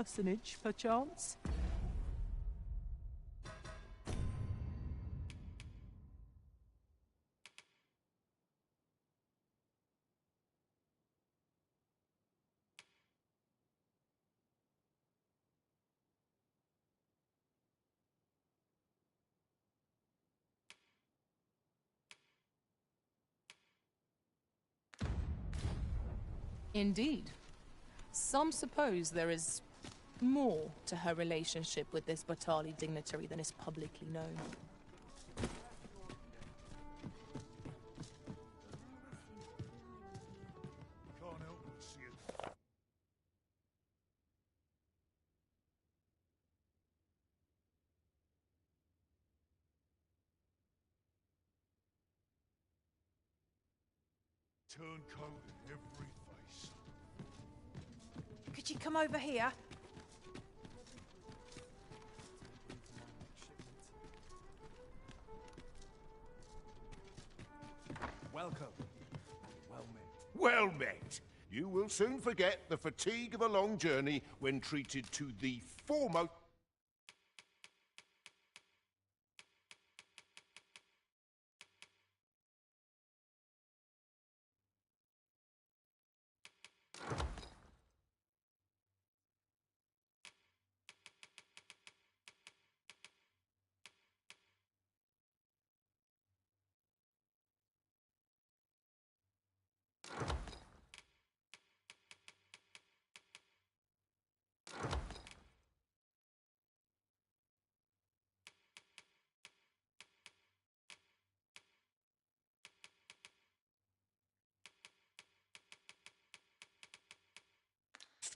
personage, perchance? Indeed. Some suppose there is more to her relationship with this Batali dignitary than is publicly known. Can't help but see it. Turncoat in every face. Could you come over here? Welcome. Well met. Well met. You will soon forget the fatigue of a long journey when treated to the foremost...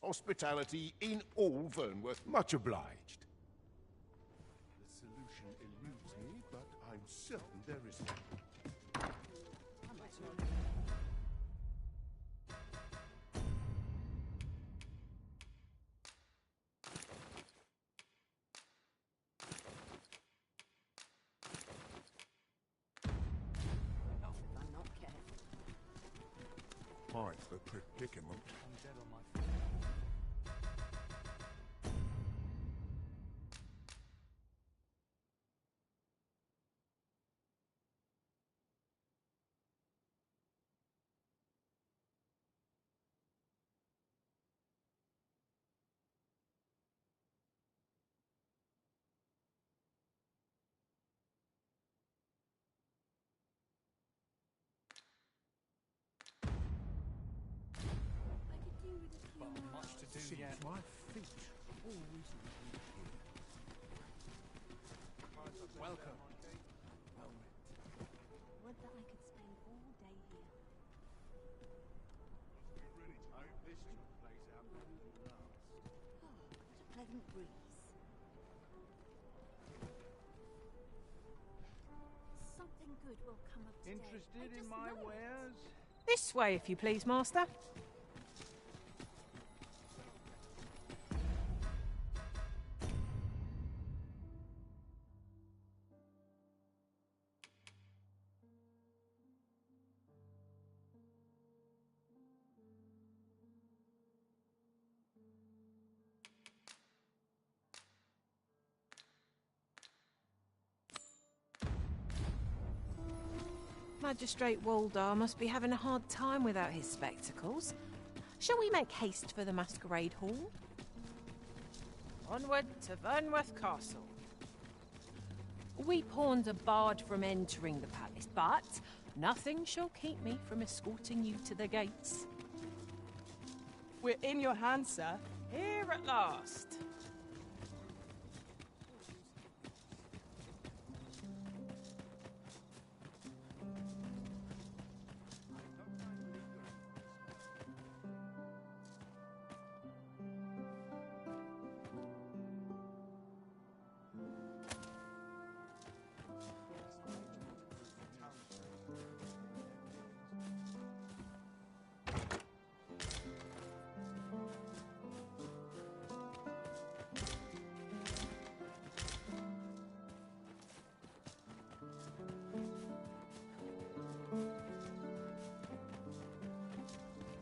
hospitality in all Vernworth. Much obliged. The solution eludes me, but I'm certain there is one. I'm not careful. Quite the predicament. Seems my feet always lead me here. Welcome. Well met. Would that I could spend all day here. I hope this trip plays out better than last. Oh, what a pleasant breeze. Something good will come of today. Interested I in just my know it. wares? This way, if you please, Master. Magistrate Waldar must be having a hard time without his spectacles. Shall we make haste for the masquerade hall? Onward to Vernworth Castle. We pawned a barred from entering the palace, but nothing shall keep me from escorting you to the gates. We're in your hands, sir. Here at last.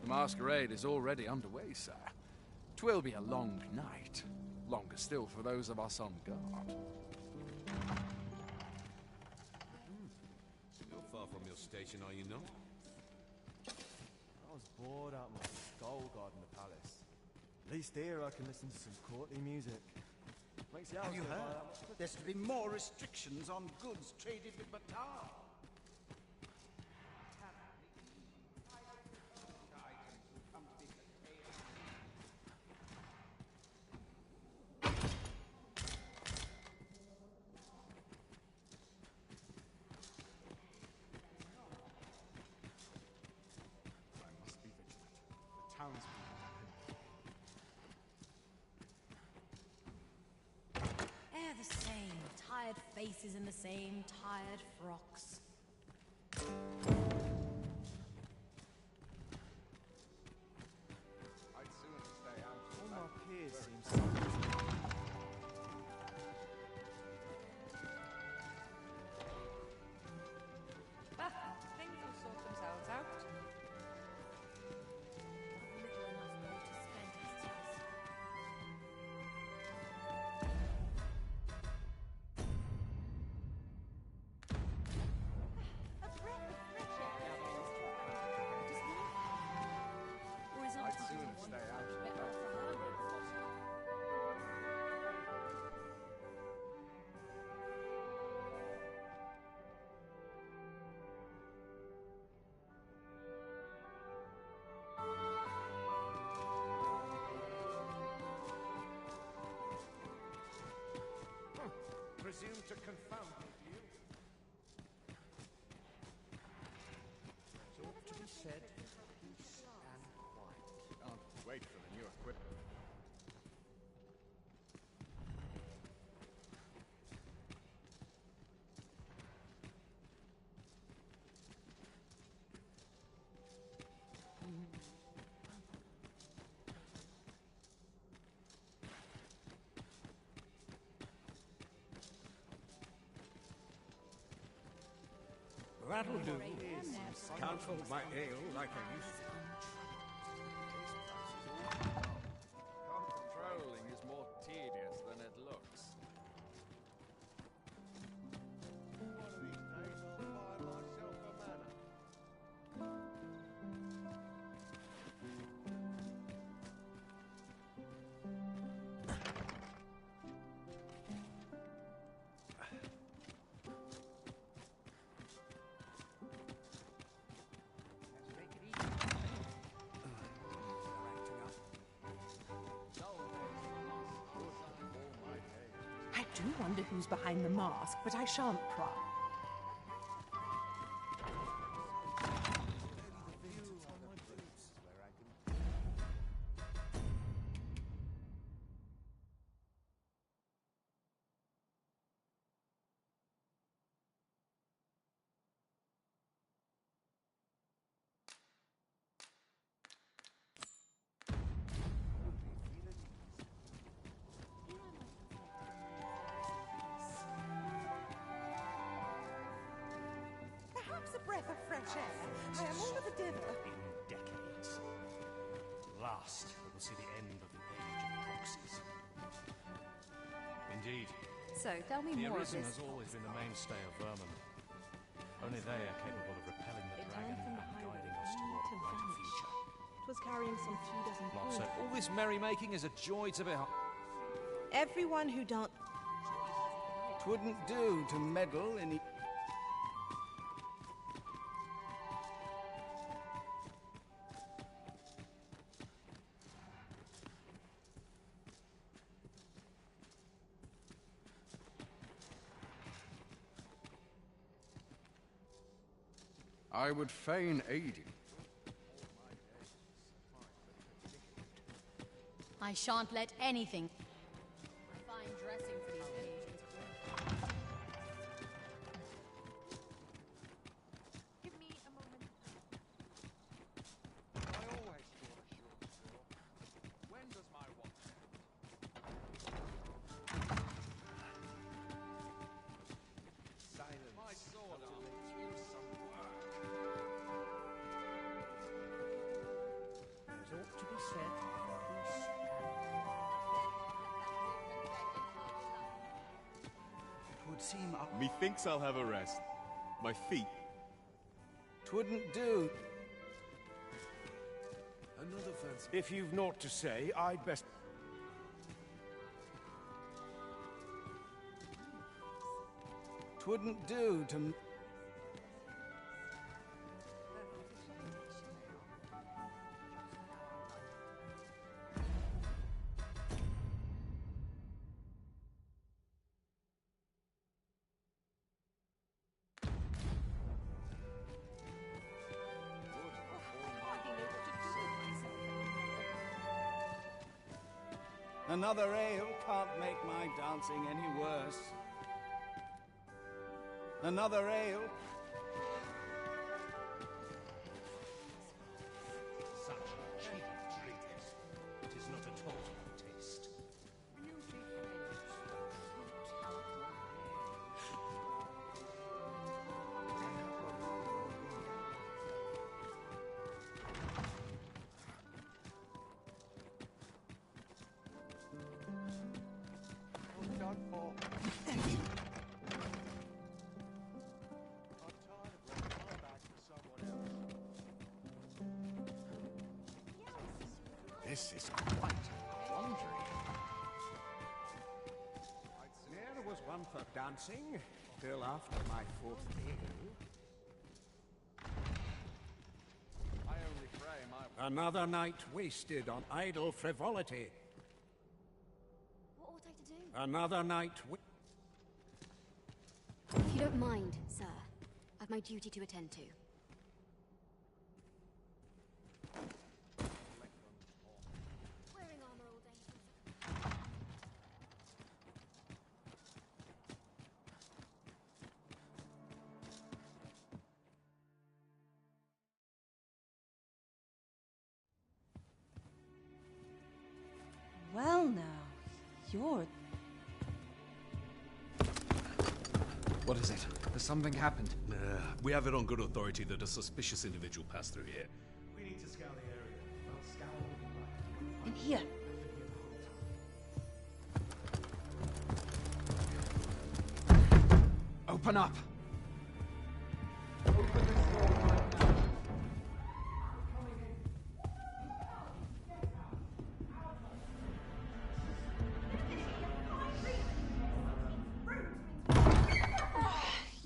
The masquerade is already underway, sir. 'Twill be a long night. Longer still for those of us on guard. Not far from your station, are you not? I was bored out of my skull guarding the palace. At least here I can listen to some courtly music. Makes the hours Have you go by heard? that much quicker. There's to be more restrictions on goods traded with Batar. I must be vigilant. The townspeople depend. They're the same. Tired faces in the same tired frocks. I'd sooner stay out. All my peers seem so... Things will sort themselves out. Little enough gold to spend as it is. A breath of fresh air. Or is it I'd time sooner to stay wander? out. Better off for her than for us. Presume to confound me, do you? There's ought to be said peace and quiet. Can't wait for the new equipment. That'll do. Can't hold my ale like I used to. Controlling is more tedious than it looks. One of these days I'll buy myself a manor. I do wonder who's behind the mask, but I shan't pry. Perhaps a breath of fresh air. I am all of a dither. In decades. Last, we will see the end of the age of proxies. Indeed, So, tell me the more of Arisen this. has always been the mainstay of vermin. Only they are capable of repelling the It dragon ran from and the highway, guiding us only toward to a brighter vanish. future. Was carrying some 2 dozen Lot poor. said, all this merrymaking is a joy to behold. Everyone who don't... Twouldn't do to meddle in... I would fain aid you. I shan't let anything. Fine dressing for these occasions. Give me a moment. I always thought a short straw. When does my watch silence? My sword arm do some work. There's ought to be said peace and seem up. Methinks I'll have a rest. My feet. 'Twouldn't do. Another fancy. If you've naught to say, I'd best... Twouldn't do to... Another ale can't make my dancing any worse. Another ale. Such cheap drink. It is not at all my taste. Done for. I'm tired of running my back for someone else. This is quite a quandary. Ne'er was one for dancing, till after my fourth ale. I only pray my... Another night wasted on idle frivolity. What ought I to do? Another night If you don't mind, sir, I've my duty to attend to. Wearing armor all day. Well now, you're... What is it? Has something happened? We have it on good authority that a suspicious individual passed through here. We need to scour the area. Well, scour In here. Open up!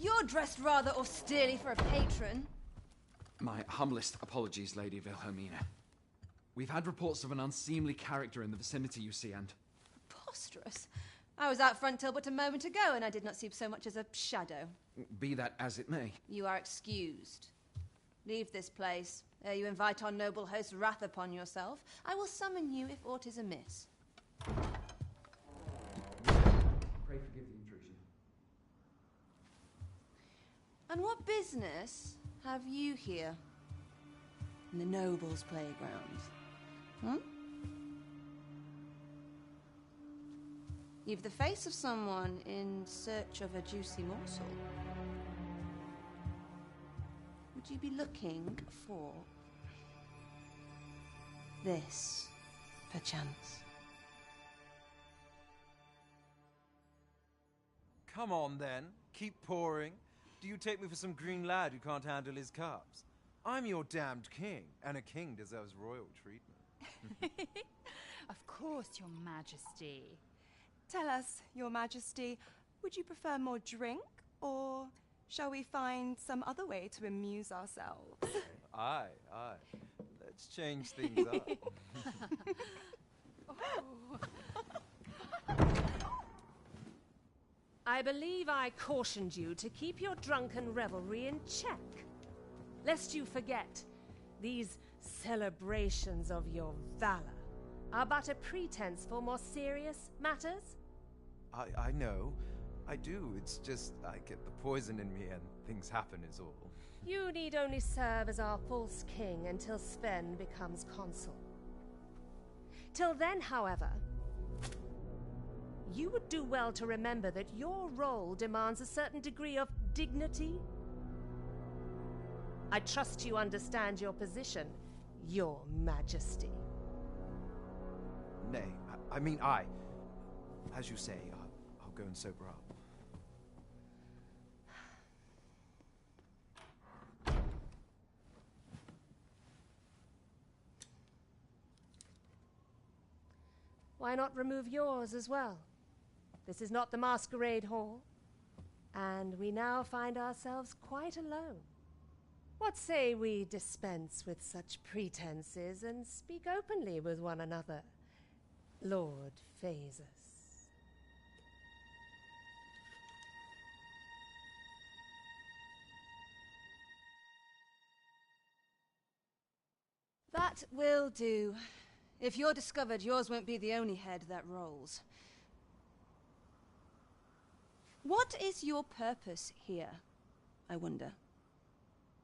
You're dressed rather austerely for a patron. My humblest apologies, Lady Wilhelmina. We've had reports of an unseemly character in the vicinity, you see, and... Preposterous. I was out front till but a moment ago, and I did not see so much as a shadow. Be that as it may. You are excused. Leave this place, ere you invite our noble host's wrath upon yourself. I will summon you if aught is amiss. Pray forgive the intrusion. And what business have you here? In the nobles' playgrounds? Hmm? You've the face of someone in search of a juicy morsel. Would you be looking for this, perchance? Come on, then. Keep pouring. Do you take me for some green lad who can't handle his cups? I'm your damned king, and a king deserves royal treatment. Of course, Your Majesty. Tell us, Your Majesty, would you prefer more drink, or shall we find some other way to amuse ourselves? Aye. Let's change things up. I believe I cautioned you to keep your drunken revelry in check, lest you forget these celebrations of your valor are but a pretense for more serious matters. I know. I do. It's just I get the poison in me and things happen is all. You need only serve as our false king until Sven becomes consul. Till then, however, you would do well to remember that your role demands a certain degree of dignity. I trust you understand your position, Your Majesty. Nay, I mean, as you say, I'll go and sober up. why not remove yours as well? This is not the masquerade hall, and we now find ourselves quite alone. What say we dispense with such pretenses and speak openly with one another, Lord Phaesus? That will do. If you're discovered, yours won't be the only head that rolls. What is your purpose here, I wonder?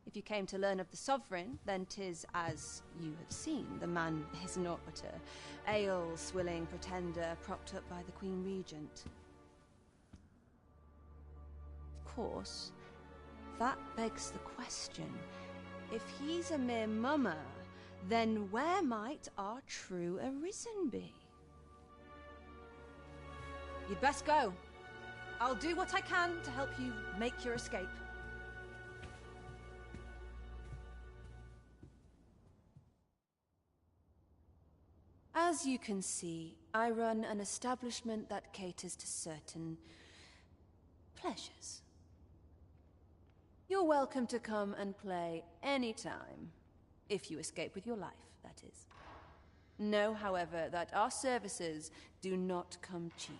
If you came to learn of the Sovereign, then 'tis as you have seen. The man is naught but a ale-swilling pretender propped up by the Queen Regent. Of course, that begs the question. If he's a mere mummer, then where might our true Arisen be? You'd best go. I'll do what I can to help you make your escape. As you can see, I run an establishment that caters to certain pleasures. You're welcome to come and play anytime, if you escape with your life, that is. Know, however, that our services do not come cheap.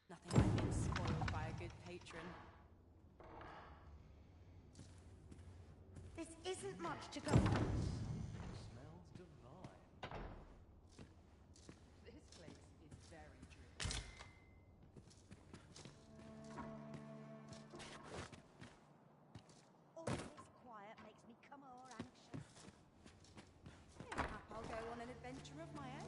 Nothing like being spoiled by a good patron. This isn't much to go on. Smells divine. This place is very dreary. All this quiet makes me come o'er anxious. Mayhap I'll go on an adventure of my own.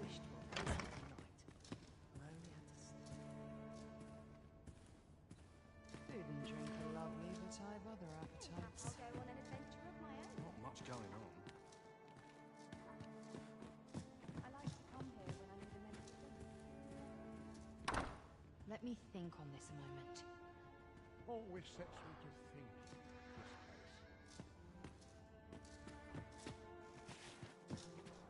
Food and drink are lovely, but I've other appetites. I'll go on an adventure of my own. Not much going on. I like to come here when I need a minute to think. Let me think on this a moment. Always sets me to thinking, this place.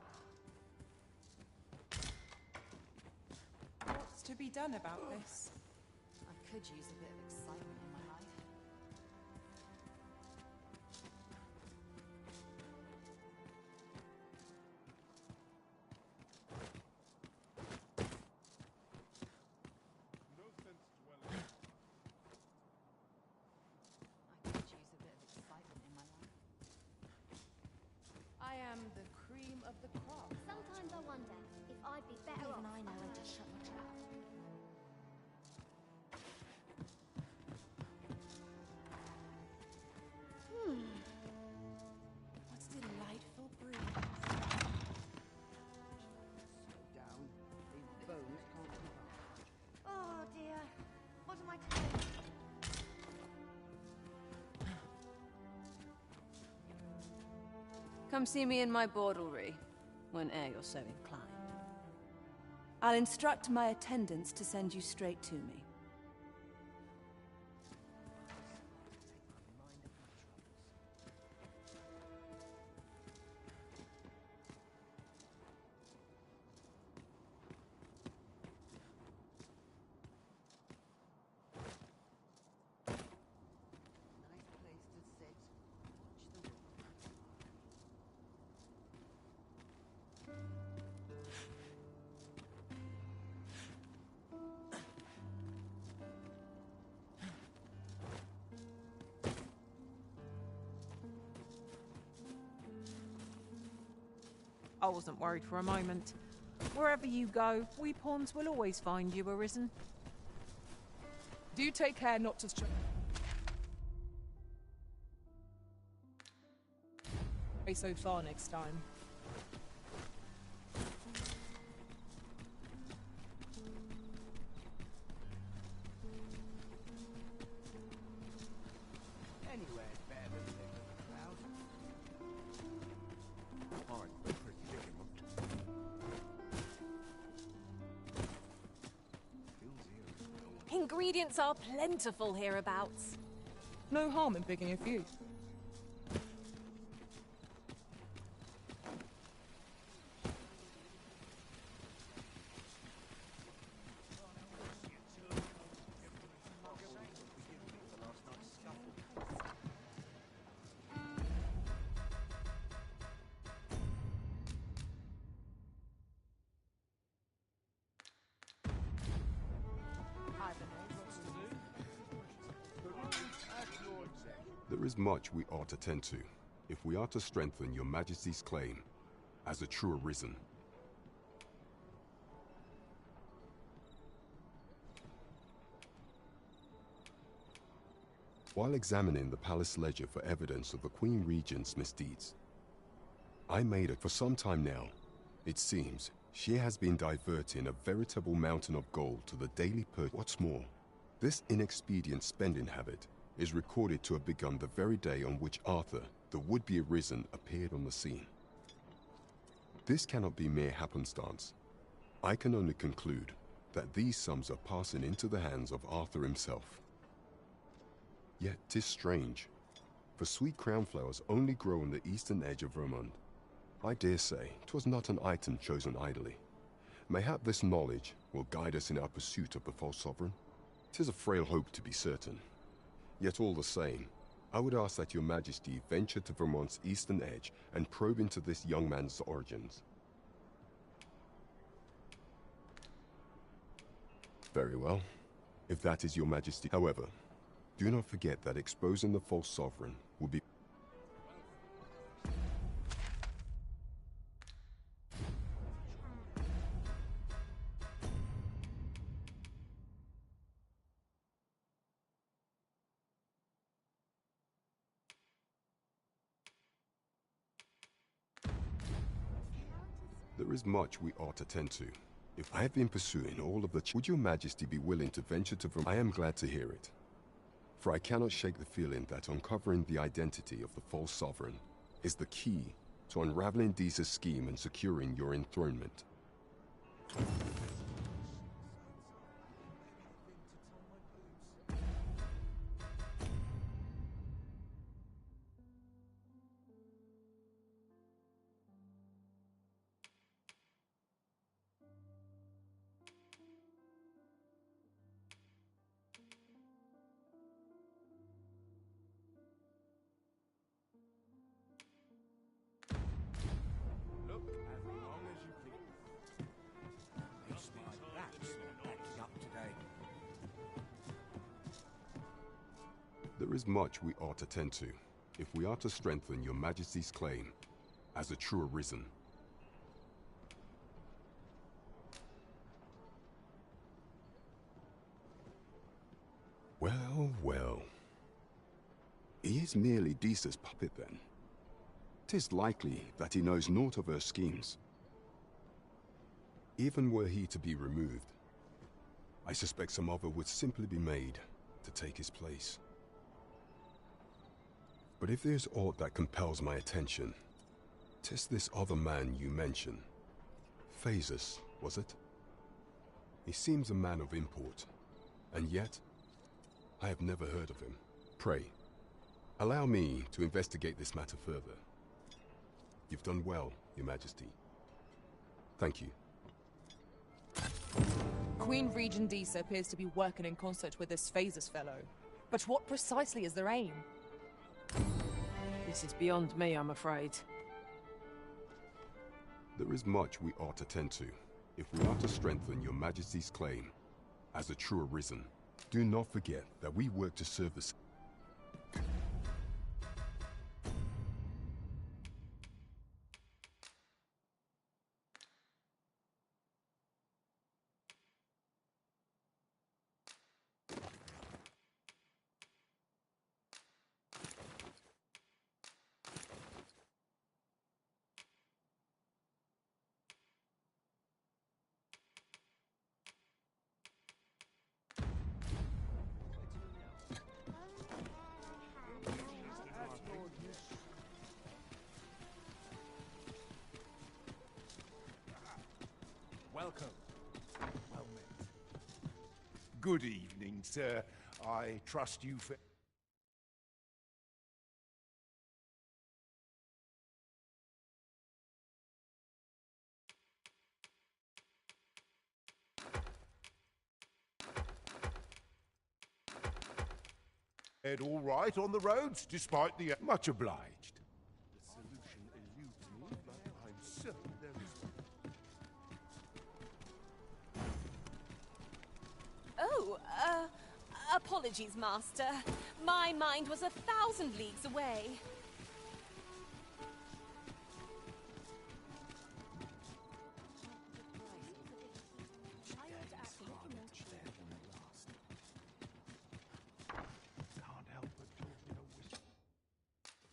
What's to be done about this? I could use a bit of excitement in my life. No sense dwelling. I could use a bit of excitement in my life. I am the cream of the crop. Sometimes I wonder if I'd be better off. Even I know when to shut my trap. What delightful breeze. Down. These bones can't keep up. Oh dear. What am I to do? Come see me in my bordlery, whene'er you're so inclined. I'll instruct my attendants to send you straight to me. Nice place to sit. Watch the world. I wasn't worried for a moment. Wherever you go, we pawns will always find you, Arisen. Do take care not to stray so far next time. ingredients are plentiful hereabouts. No harm in picking a few. There is much we ought to tend to, if we are to strengthen your Majesty's claim as a true arisen. While examining the palace ledger for evidence of the Queen Regent's misdeeds, I made it for some time now. It seems she has been diverting a veritable mountain of gold to the daily purchase. What's more, this inexpedient spending habit is recorded to have begun the very day on which Arthur, the would-be arisen, appeared on the scene. This cannot be mere happenstance. I can only conclude that these sums are passing into the hands of Arthur himself. Yet 'tis strange, for sweet crown flowers only grow on the eastern edge of Vermont. I dare say 'twas not an item chosen idly. Mayhap this knowledge will guide us in our pursuit of the false sovereign. 'Tis a frail hope, to be certain. Yet all the same, I would ask that your Majesty venture to Vermont's eastern edge and probe into this young man's origins. Very well, if that is your Majesty. However, do not forget that exposing the false sovereign will be... There is much we ought to tend to. If I have been pursuing all of the... Would your Majesty be willing to venture to... I am glad to hear it. For I cannot shake the feeling that uncovering the identity of the false sovereign is the key to unraveling Deeza's scheme and securing your enthronement. There is much we ought to tend to, if we are to strengthen your Majesty's claim as a true arisen. Well, well. He is merely Deeza's puppet then. 'Tis likely that he knows naught of her schemes. Even were he to be removed, I suspect some other would simply be made to take his place. But if there's aught that compels my attention, 'tis this other man you mention. Phasus, was it? He seems a man of import, and yet I have never heard of him. Pray, allow me to investigate this matter further. You've done well, Your Majesty. Thank you. Queen Regent Deeza appears to be working in concert with this Phasus fellow. But what precisely is their aim? This is beyond me, I'm afraid. There is much we ought to tend to, if we are to strengthen your Majesty's claim as a true arisen. Do not forget that we work to serve the... Welcome. Well met. Good evening, sir. I trust you for... Head all right on the roads, despite the... Much obliged. The solution eludes me, but I'm certain there is one. Oh, apologies, Master. My mind was 1,000 leagues away.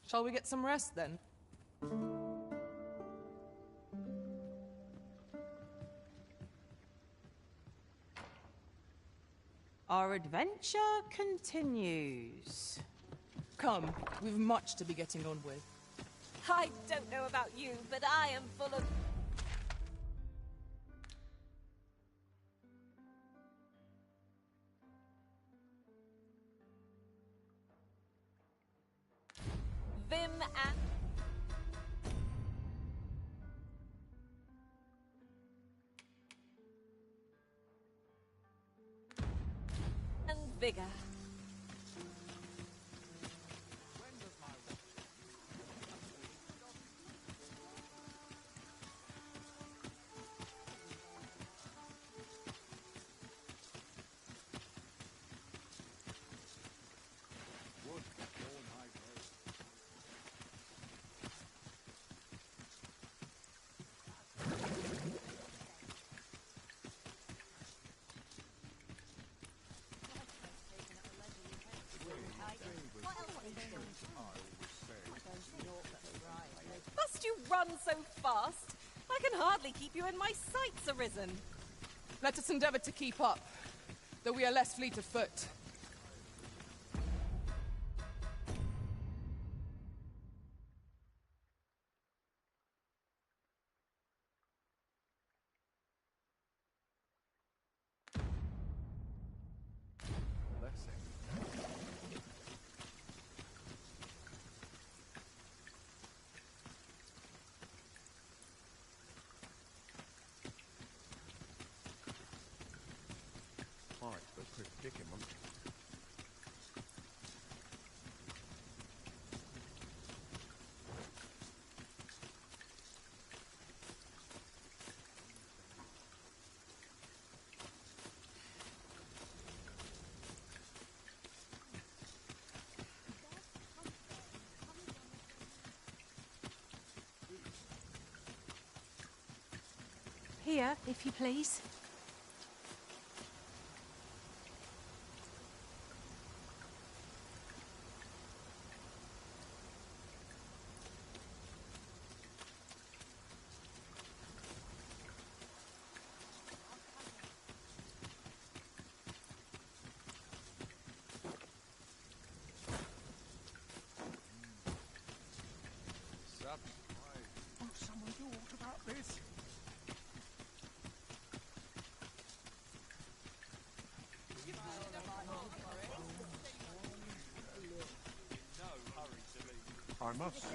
Shall we get some rest then? Our adventure continues. Come, we've much to be getting on with. I don't know about you, but I am full of... vim and vigor. Must you run so fast? I can hardly keep you in my sights, Arisen. Let us endeavor to keep up, though we are less fleet of foot. Predicament. Here, if you please. Won't someone do aught about this? I must say,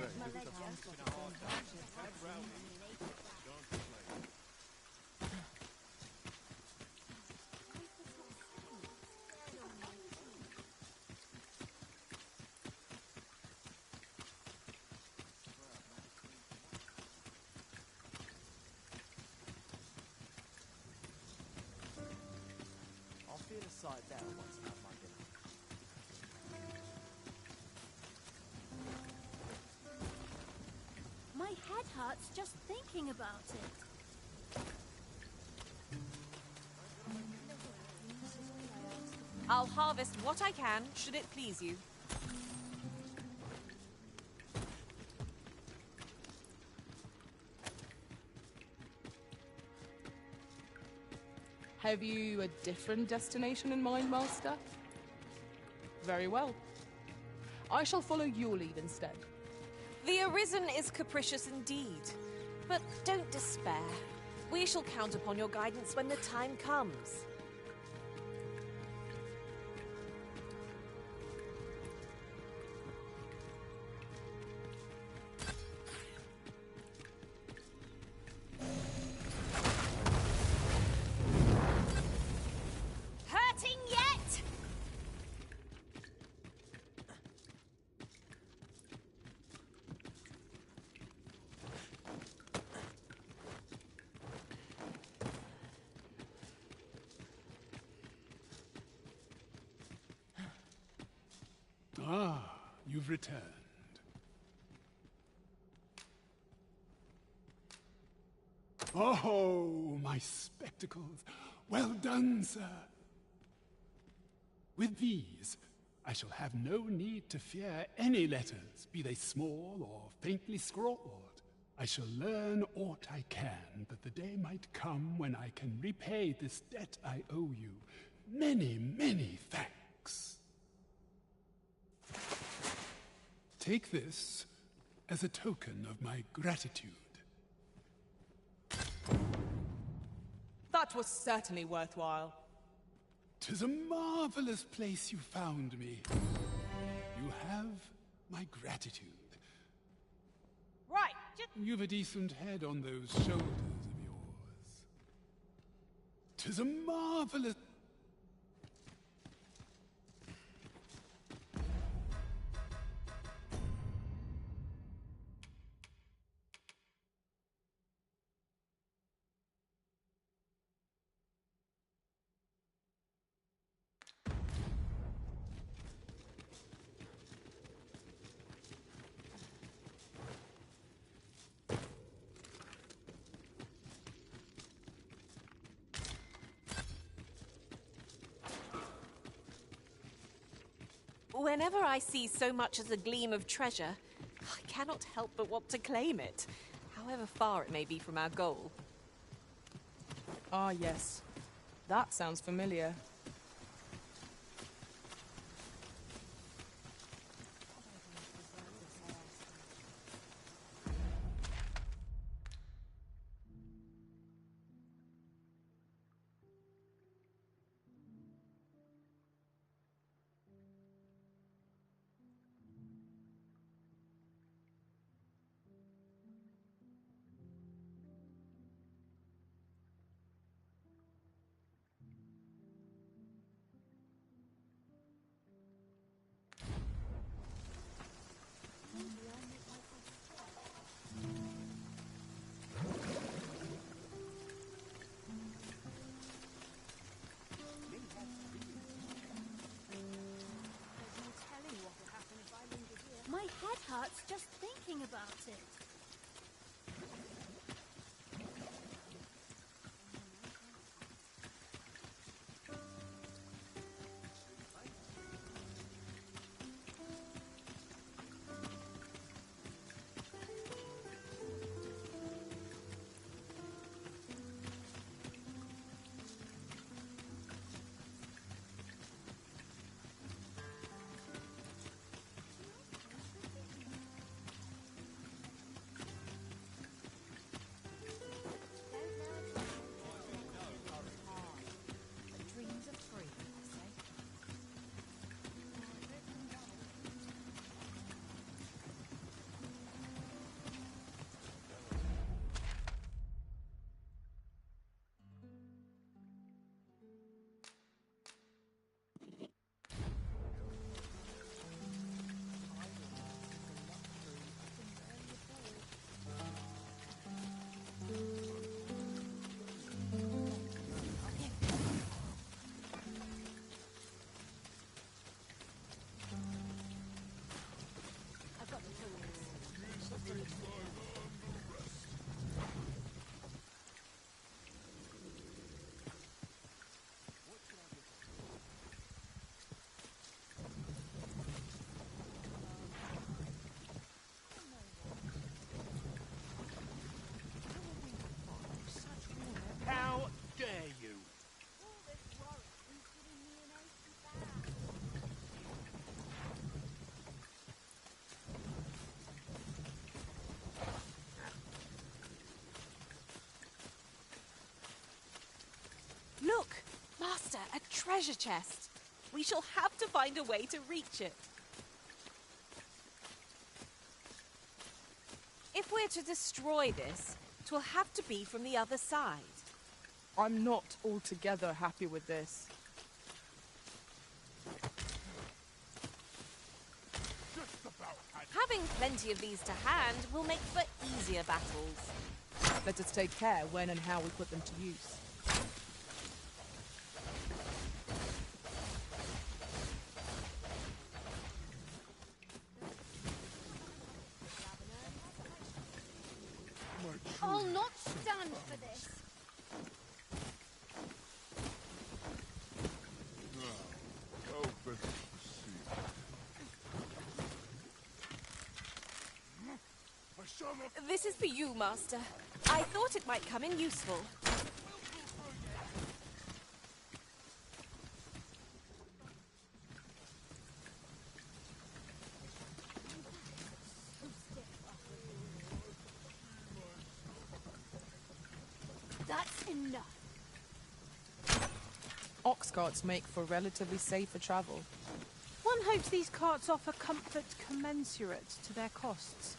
I'll feel a side better once I have my dinner. My head hurts just thinking about it. I'll harvest what I can, should it please you. Have you a different destination in mind, Master? Very well. I shall follow your lead instead. The Arisen is capricious indeed, but don't despair. We shall count upon your guidance when the time comes. Ah, you've returned. Oh, my spectacles. Well done, sir. With these, I shall have no need to fear any letters, be they small or faintly scrawled. I shall learn aught I can, but the day might come when I can repay this debt I owe you. Many, many thanks. Take this as a token of my gratitude. That was certainly worthwhile. 'Tis a marvelous place you found me. You have my gratitude. Right, You've a decent head on those shoulders of yours. 'Tis a marvelous... Whenever I see so much as a gleam of treasure, I cannot help but want to claim it, however far it may be from our goal. Ah, yes. That sounds familiar. My head hurts just thinking about it. How dare you? Look! Master, a treasure chest! We shall have to find a way to reach it. If we're to destroy this, 'twill have to be from the other side. I'm not altogether happy with this. Having plenty of these to hand will make for easier battles. Let us take care when and how we put them to use. This is for you, Master. I thought it might come in useful. That's enough. Ox carts make for relatively safer travel. One hopes these carts offer comfort commensurate to their costs.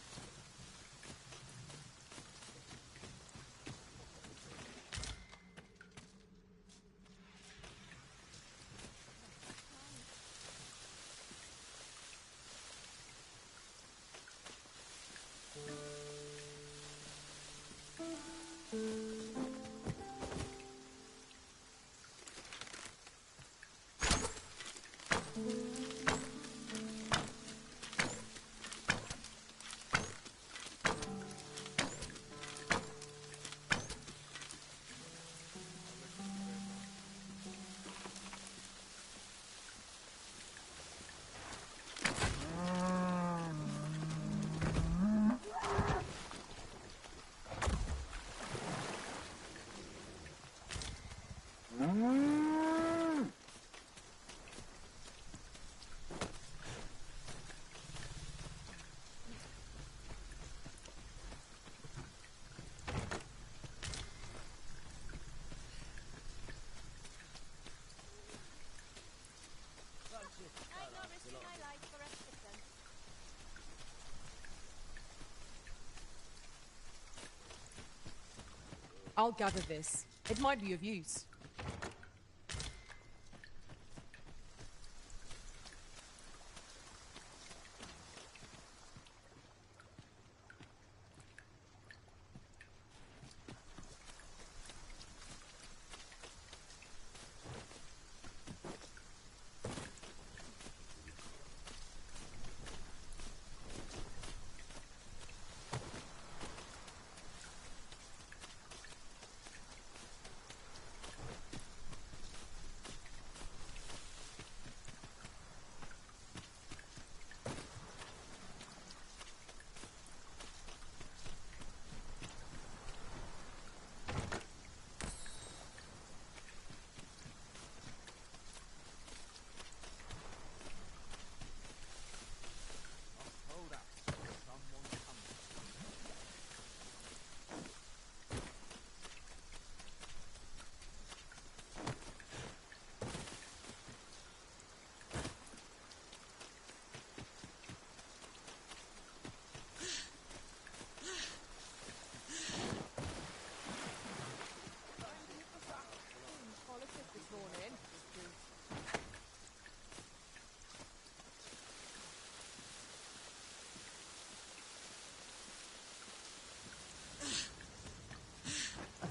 I'll gather this. It might be of use.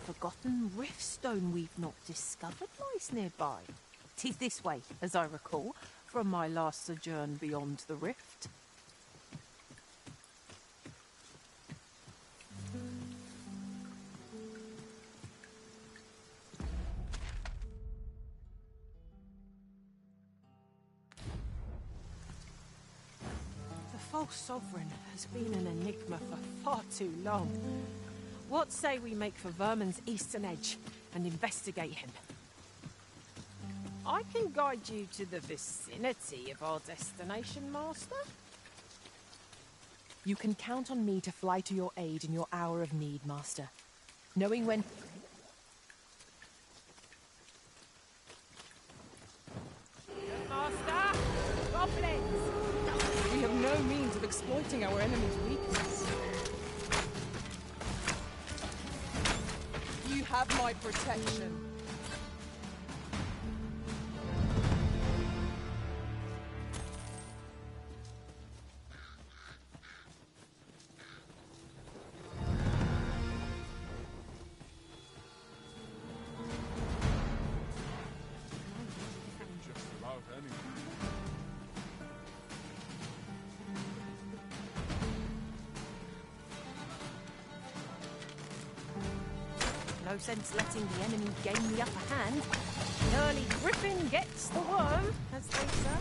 Forgotten rift stone we've not discovered lies nearby. 'Tis this way, as I recall, from my last sojourn beyond the rift. The false sovereign has been an enigma for far too long. What say we make for Vermin's eastern edge and investigate him? I can guide you to the vicinity of our destination, Master. You can count on me to fly to your aid in your hour of need, Master. Knowing when... Master! Goblins! We have no means of exploiting our enemy's weakness. You have my protection. Just about anything. No sense letting the enemy gain the upper hand. An early griffin gets the worm, as they say.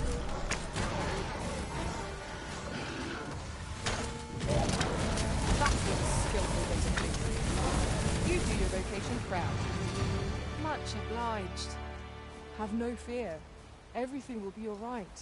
That's your vocation proud. Much obliged. Have no fear. Everything will be all right.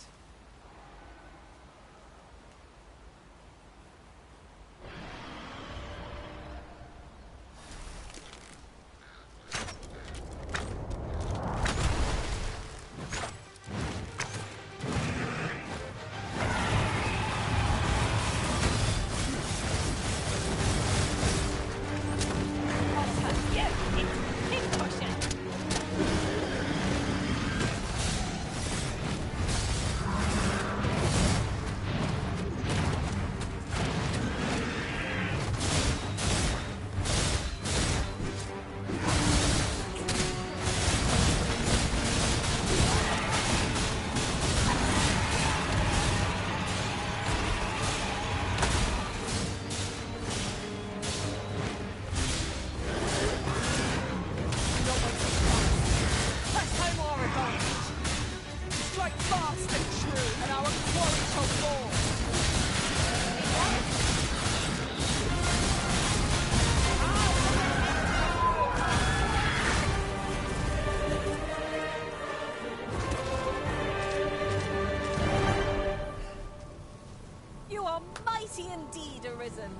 Indeed arisen.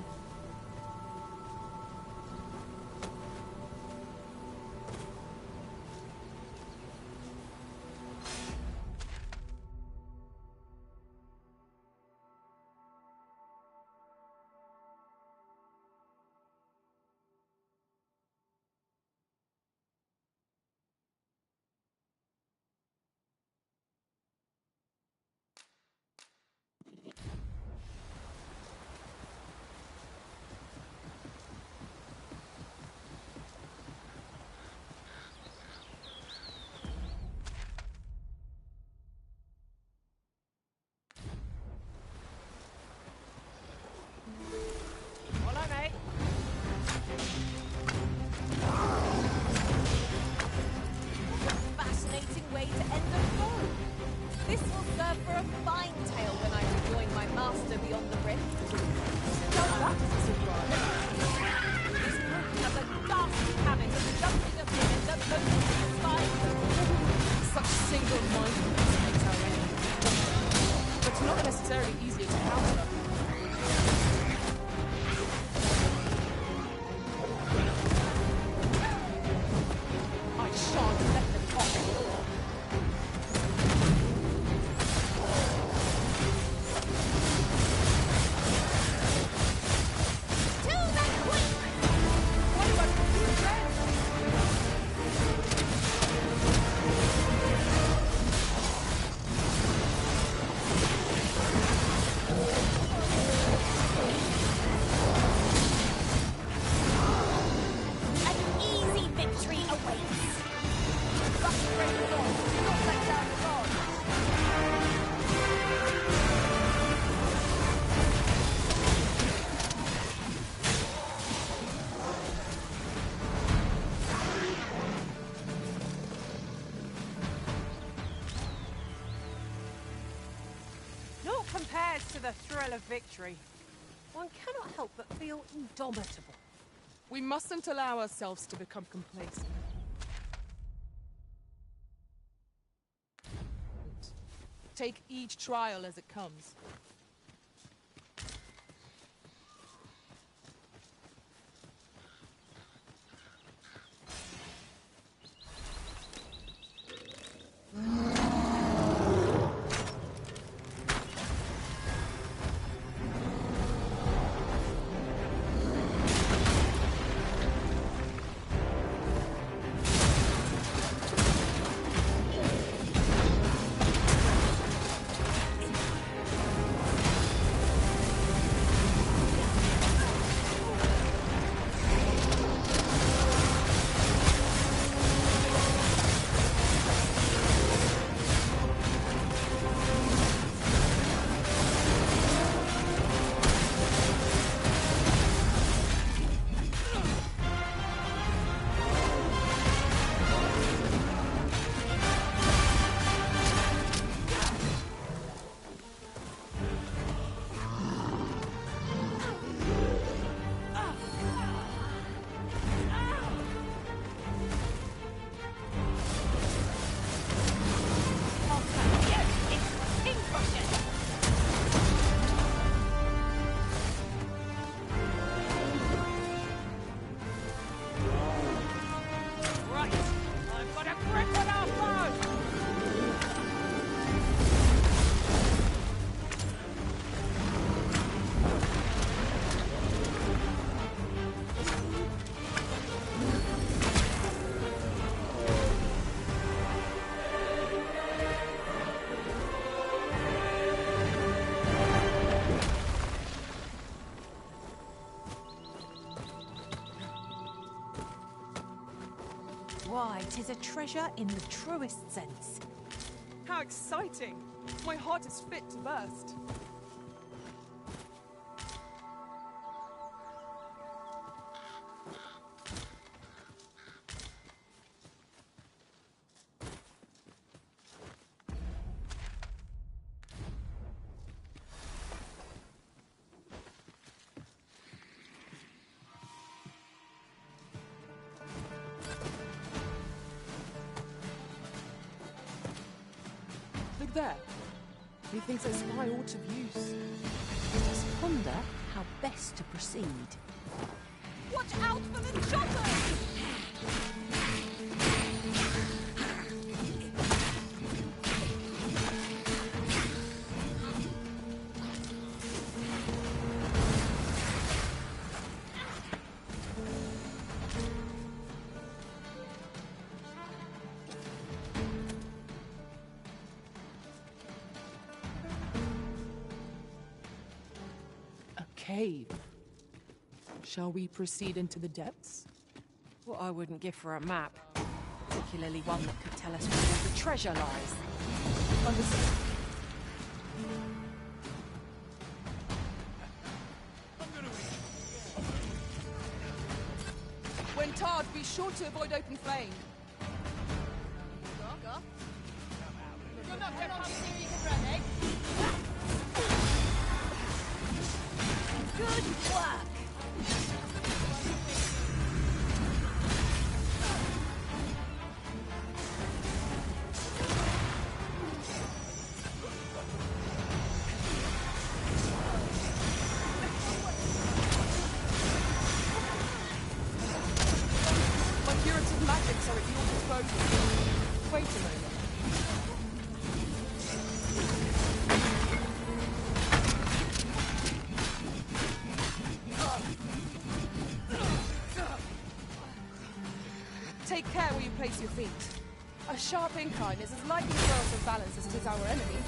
Compared to the thrill of victory, one cannot help but feel indomitable. We mustn't allow ourselves to become complacent. Take each trial as it comes. 'tis a treasure in the truest sense. How exciting! My heart is fit to burst. Look there. Methinks I spy aught of use. Let us ponder how best to proceed. Watch out for the choppers! Cave. Shall we proceed into the depths? What I wouldn't give for a map, particularly one that could tell us where all the treasure lies. Understood. When tarred, be sure to avoid open flame. Good work! My curative magics are at your disposal. Wait a moment. Take care where you place your feet. A sharp incline is as likely to throw us off balance as it is our enemy.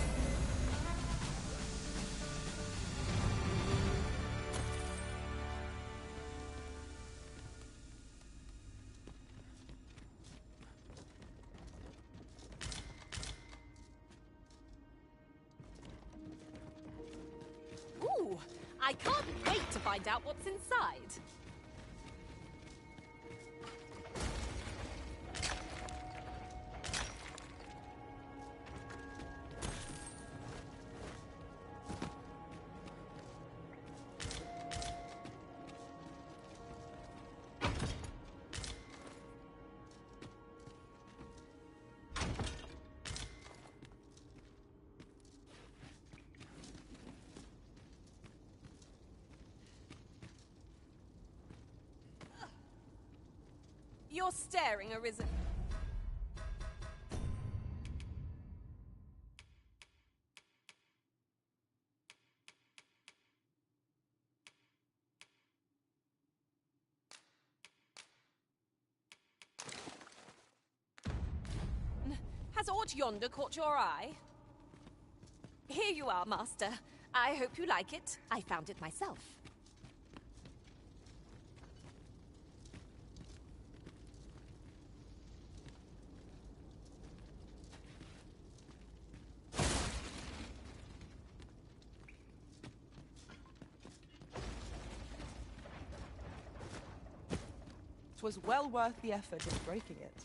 Ooh, I can't wait to find out what's inside. You're staring, Arisen. Has aught yonder caught your eye? Here you are, Master. I hope you like it. I found it myself. Was well worth the effort of breaking it.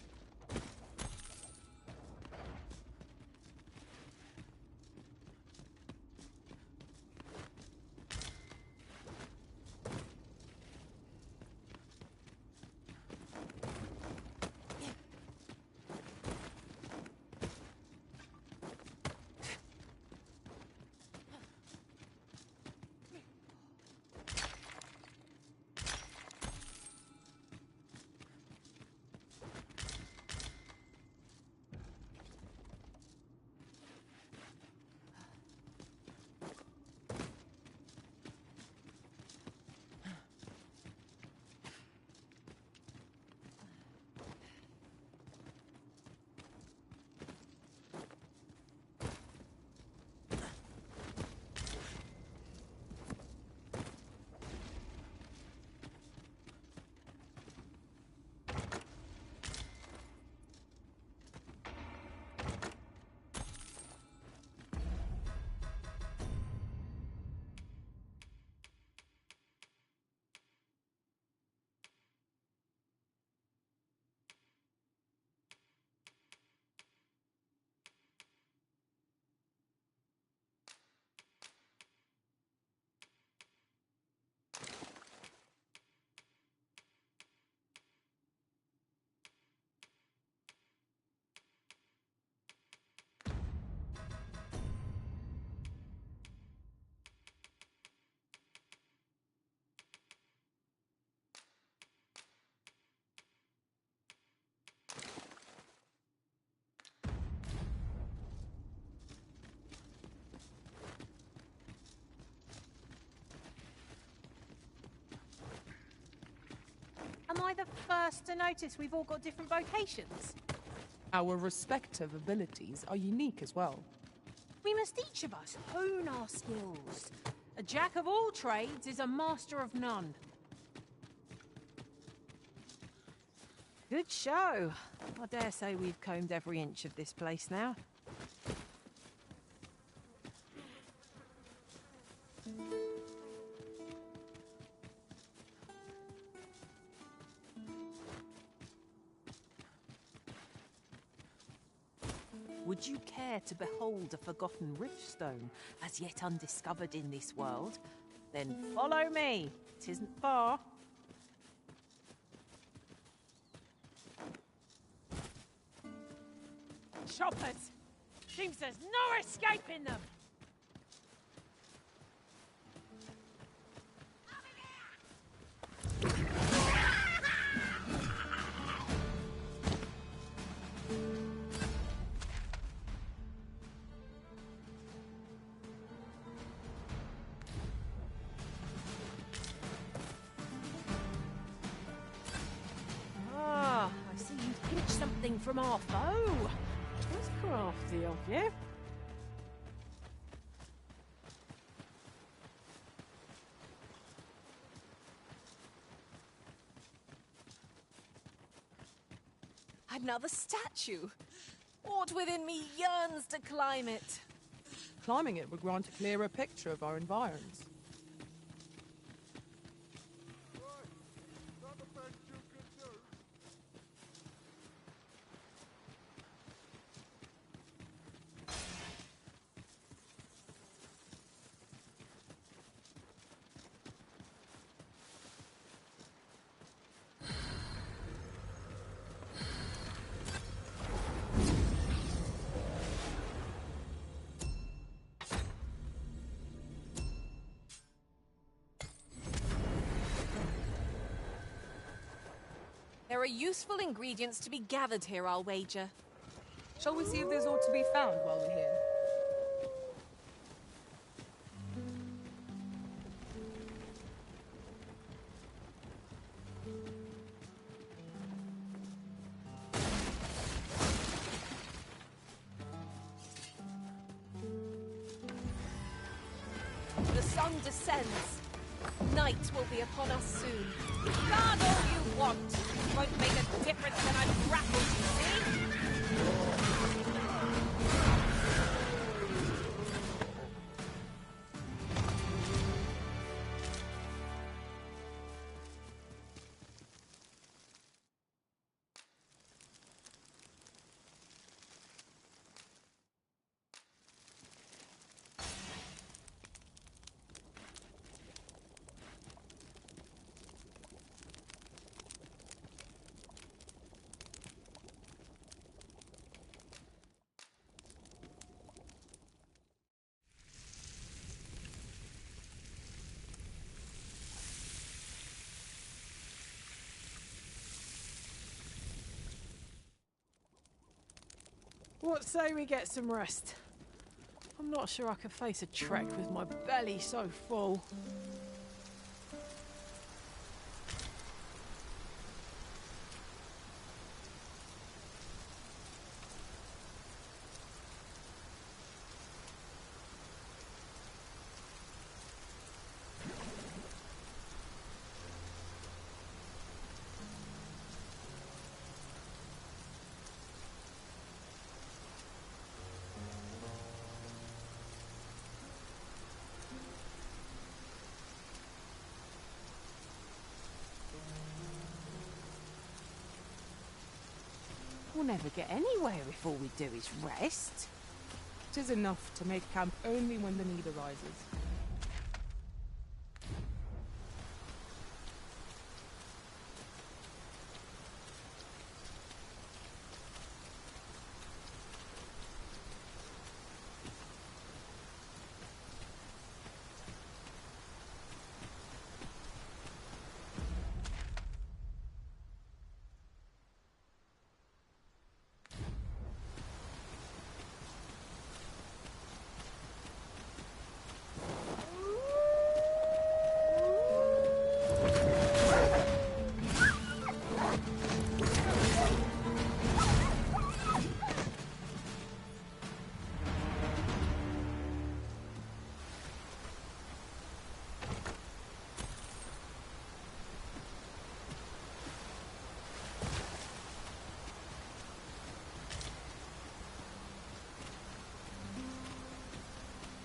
I the first to notice we've all got different vocations? Our respective abilities are unique as well. We must each of us hone our skills. A jack of all trades is a master of none. Good show. I dare say we've combed every inch of this place now. Would you care to behold a forgotten riftstone as yet undiscovered in this world? Then follow me. It isn't far. Shoppers! Seems there's no escaping them! Ah, I see you've pinched something from our foe. That's crafty of you. Another statue. Aught within me yearns to climb it. Climbing it would grant a clearer picture of our environs. There are useful ingredients to be gathered here, I'll wager. Shall we see if there's aught to be found while we're here? The sun descends. Night will be upon us soon. Guard all you want. It won't make a difference when I've grappled, you see? What say we get some rest? I'm not sure I could face a trek with my belly so full. We'll never get anywhere if all we do is rest. 'Tis enough to make camp only when the need arises.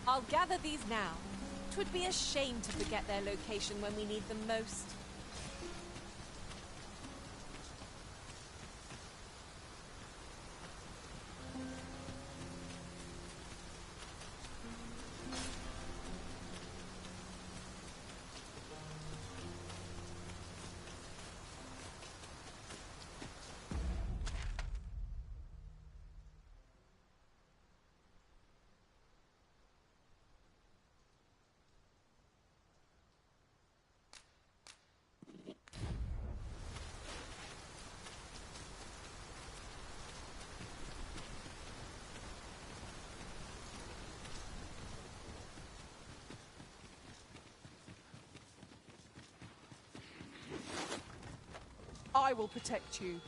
I'll gather these now. 'Twould be a shame to forget their location when we need them most. I will protect you.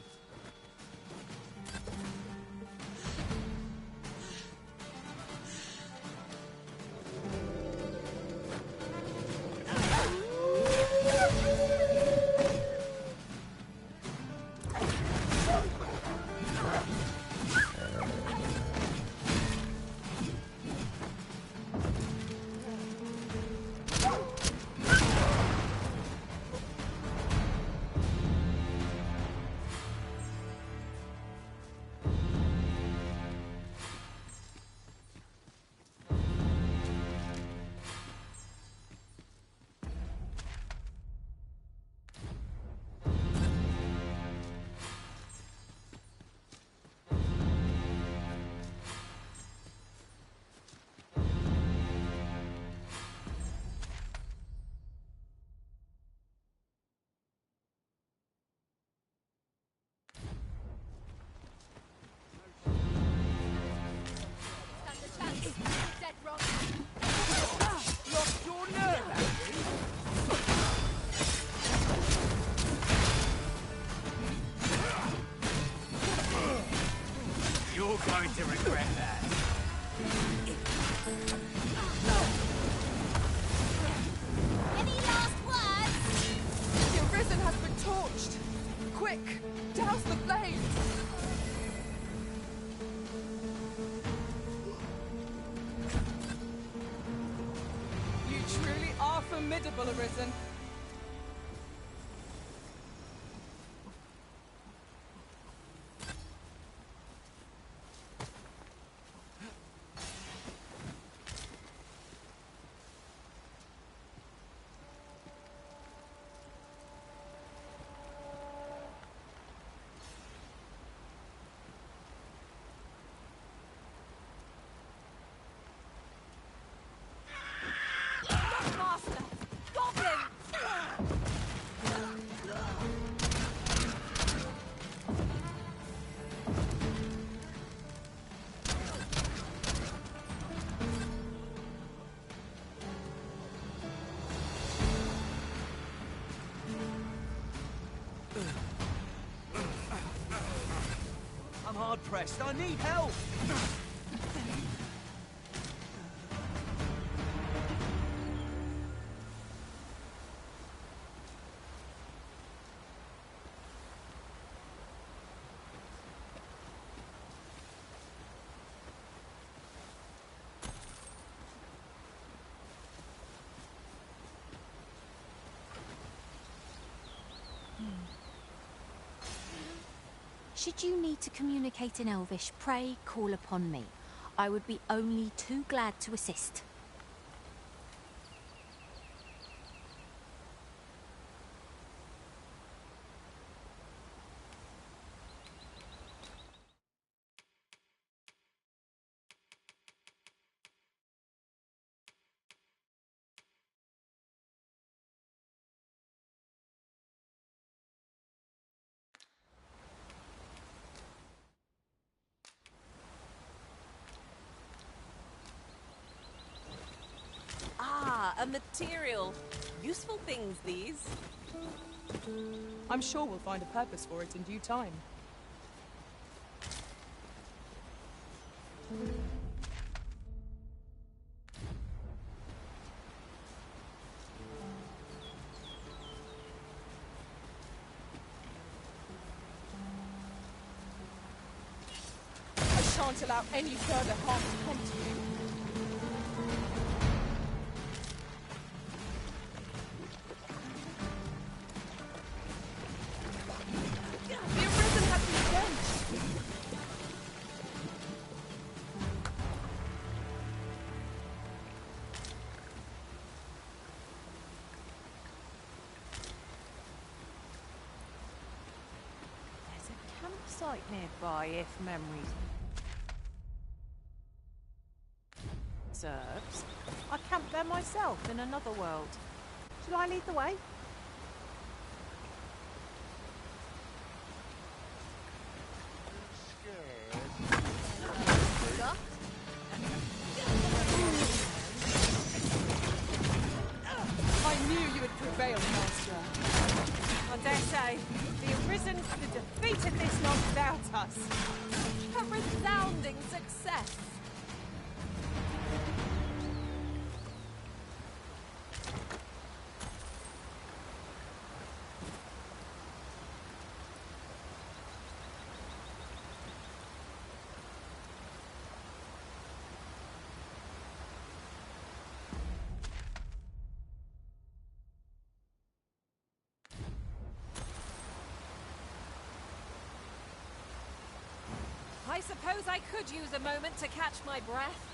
Lost your nerve, have you? You're going to regret that. Any last words? The Arisen has been torched. Quick, douse the flames. You truly are formidable, Arisen. Master! Goblin! I'm hard pressed. I need help. Should you need to communicate in Elvish, pray call upon me. I would be only too glad to assist. Ah, a material. Useful things, these. I'm sure we'll find a purpose for it in due time. I shan't allow any further harm to come to you. The Arisen have been benched. There's a campsite nearby, if memories serves. I camped there myself in another world. Shall I lead the way? I knew you would prevail, Master. I dare say, the Arisen could have defeated this lot without us. A resounding success. I suppose I could use a moment to catch my breath.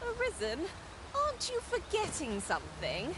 Arisen, aren't you forgetting something?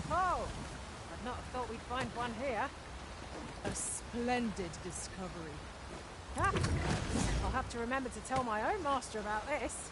Oh, I'd not have thought we'd find one here. A splendid discovery. Ah, I'll have to remember to tell my own master about this.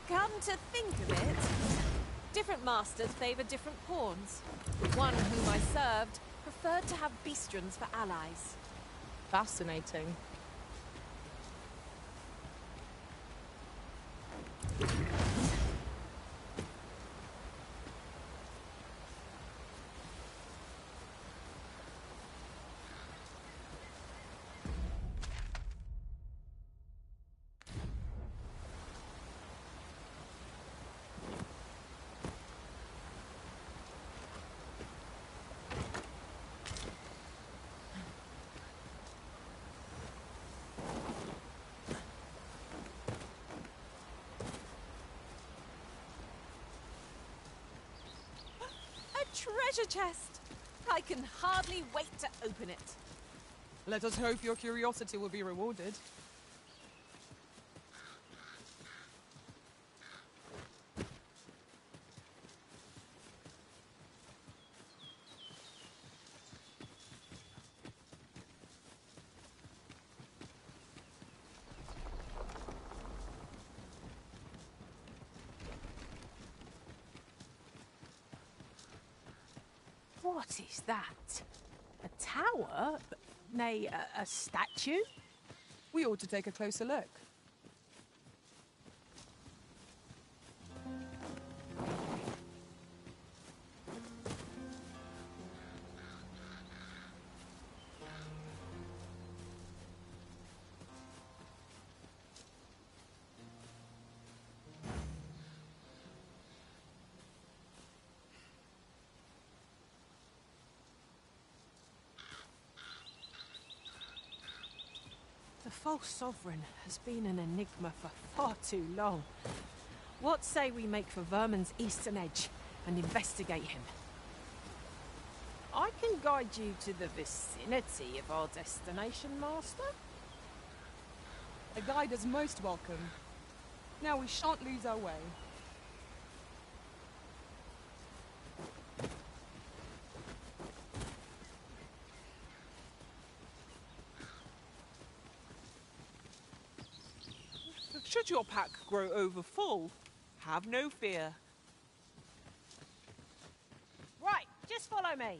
Come to think of it, different masters favor different pawns. One whom I served preferred to have beastrons for allies. Fascinating. Treasure chest! I can hardly wait to open it. Let us hope your curiosity will be rewarded. What is that? A tower? Nay, a statue? We ought to take a closer look. The false sovereign has been an enigma for far too long. What say we make for Vermin's eastern edge and investigate him? I can guide you to the vicinity of our destination, Master. A guide is most welcome. Now we shan't lose our way. Should your pack grow over full, have no fear. Right, just follow me.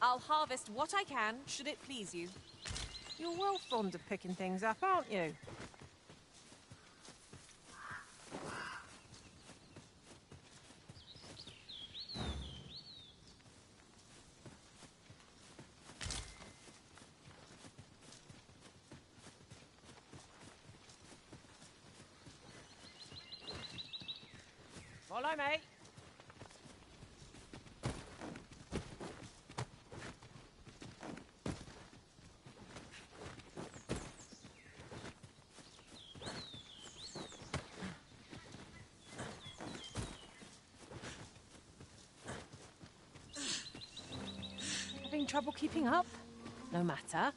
I'll harvest what I can, should it please you. You're well fond of picking things up, aren't you? Follow me. Having trouble keeping up? No matter.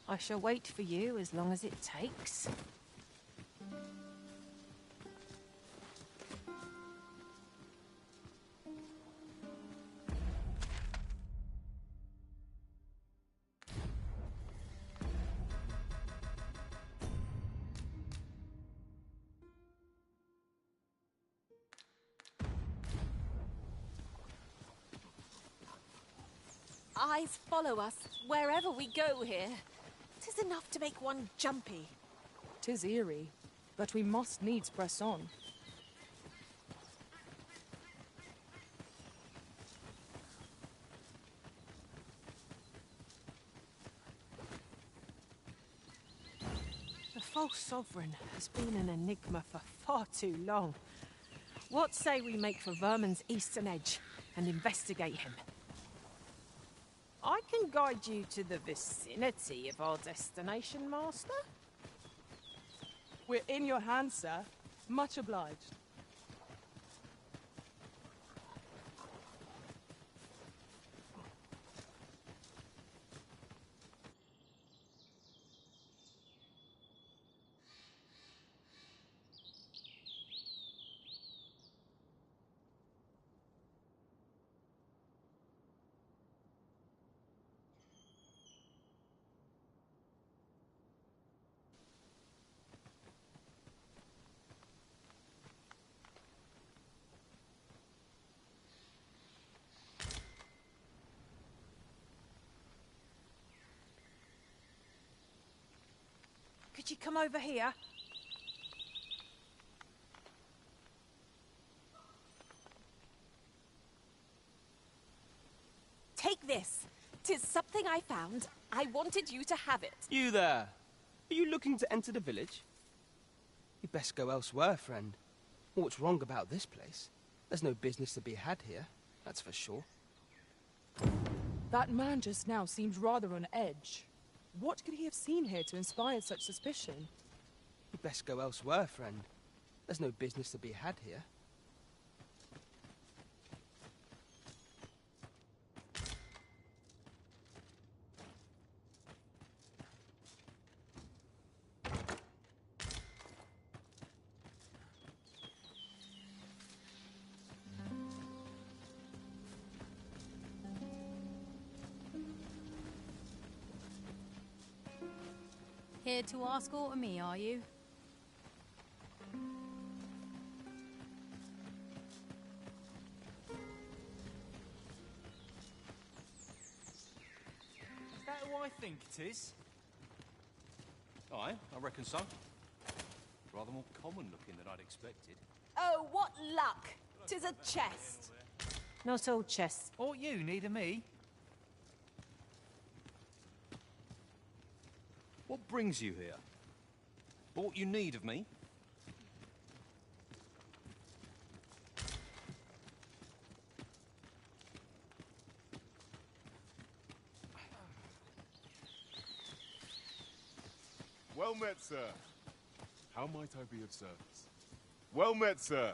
I shall wait for you as long as it takes. Eyes follow us wherever we go here. 'Tis enough to make one jumpy. 'Tis eerie, but we must needs press on. The false sovereign has been an enigma for far too long. What say we make for Vermin's eastern edge and investigate him? I can guide you to the vicinity of our destination, Master. We're in your hands, sir. Much obliged. Could you come over here? Take this. 'Tis something I found. I wanted you to have it. You there! Are you looking to enter the village? You'd best go elsewhere, friend. What's wrong about this place? There's no business to be had here, that's for sure. That man just now seemed rather on edge. What could he have seen here to inspire such suspicion? You'd best go elsewhere, friend. There's no business to be had here. Here to ask aught of me, are you? Is that who I think it is? Aye, I reckon so. Rather more common looking than I'd expected. Oh, what luck! 'Tis a chest. Not all chests. Ought you need of me? What brings you here? What you need of me? Well met, sir. How might I be of service? Well met, sir.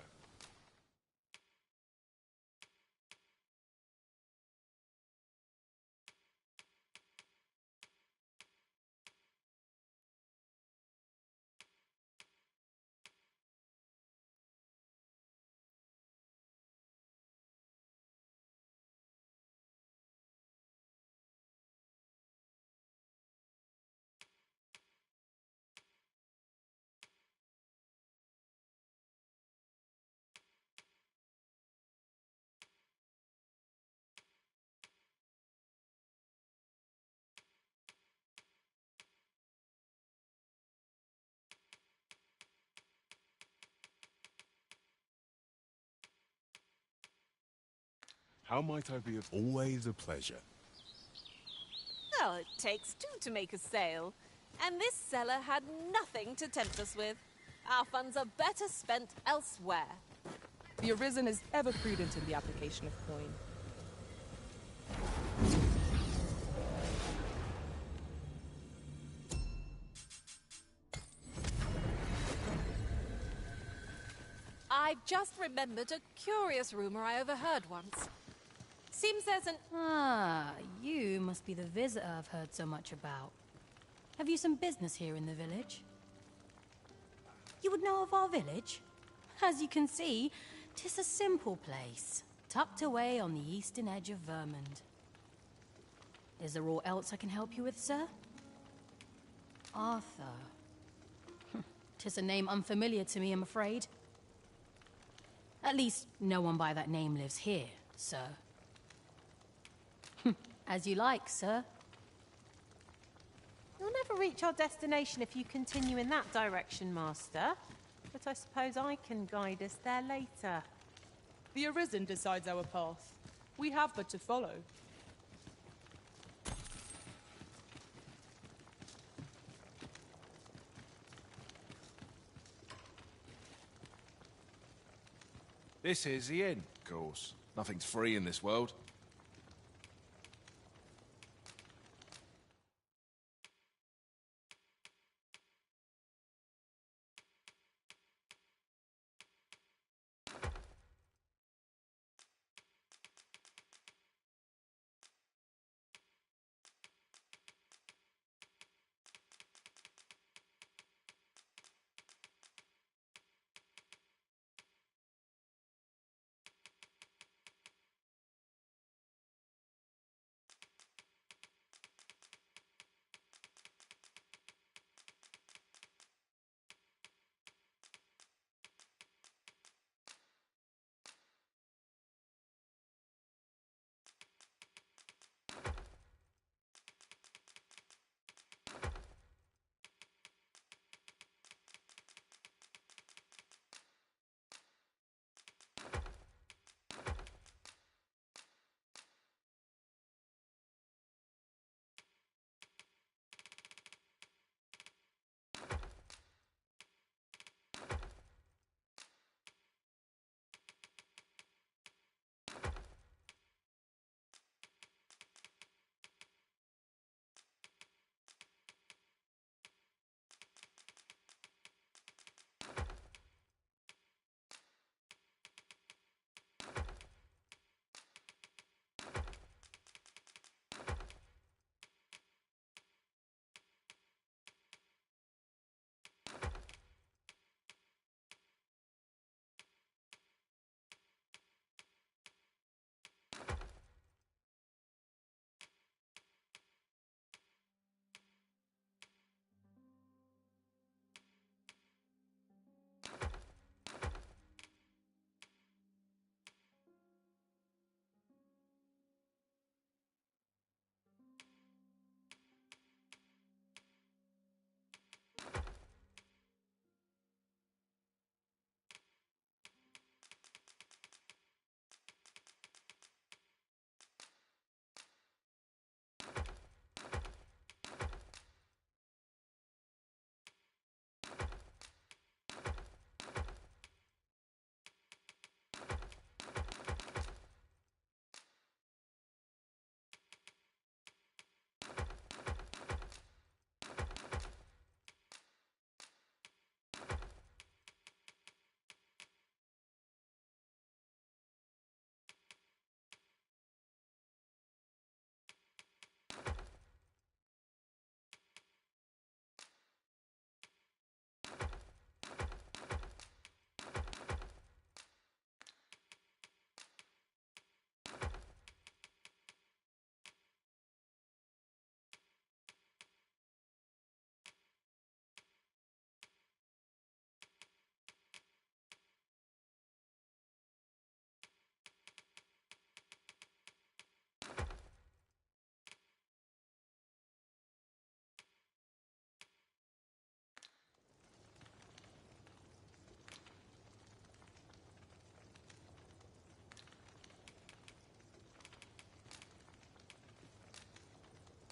How might I be of... Always a pleasure. Well, it takes two to make a sale. And this seller had nothing to tempt us with. Our funds are better spent elsewhere. The Arisen is ever prudent in the application of coin. I've just remembered a curious rumor I overheard once. Seems there's an... Ah, you must be the visitor I've heard so much about. Have you some business here in the village? You would know of our village? As you can see, 'tis a simple place, tucked away on the eastern edge of Vermund. Is there aught else I can help you with, sir? Arthur. 'Tis a name unfamiliar to me, I'm afraid. At least, no one by that name lives here, sir. As you like, sir. You'll never reach our destination if you continue in that direction, Master. But I suppose I can guide us there later. The Arisen decides our path. We have but to follow. This is the inn, of course. Nothing's free in this world.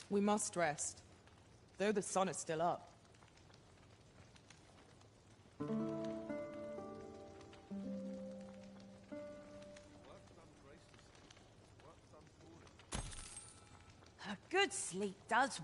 We must rest, though the sun is still up. A good sleep does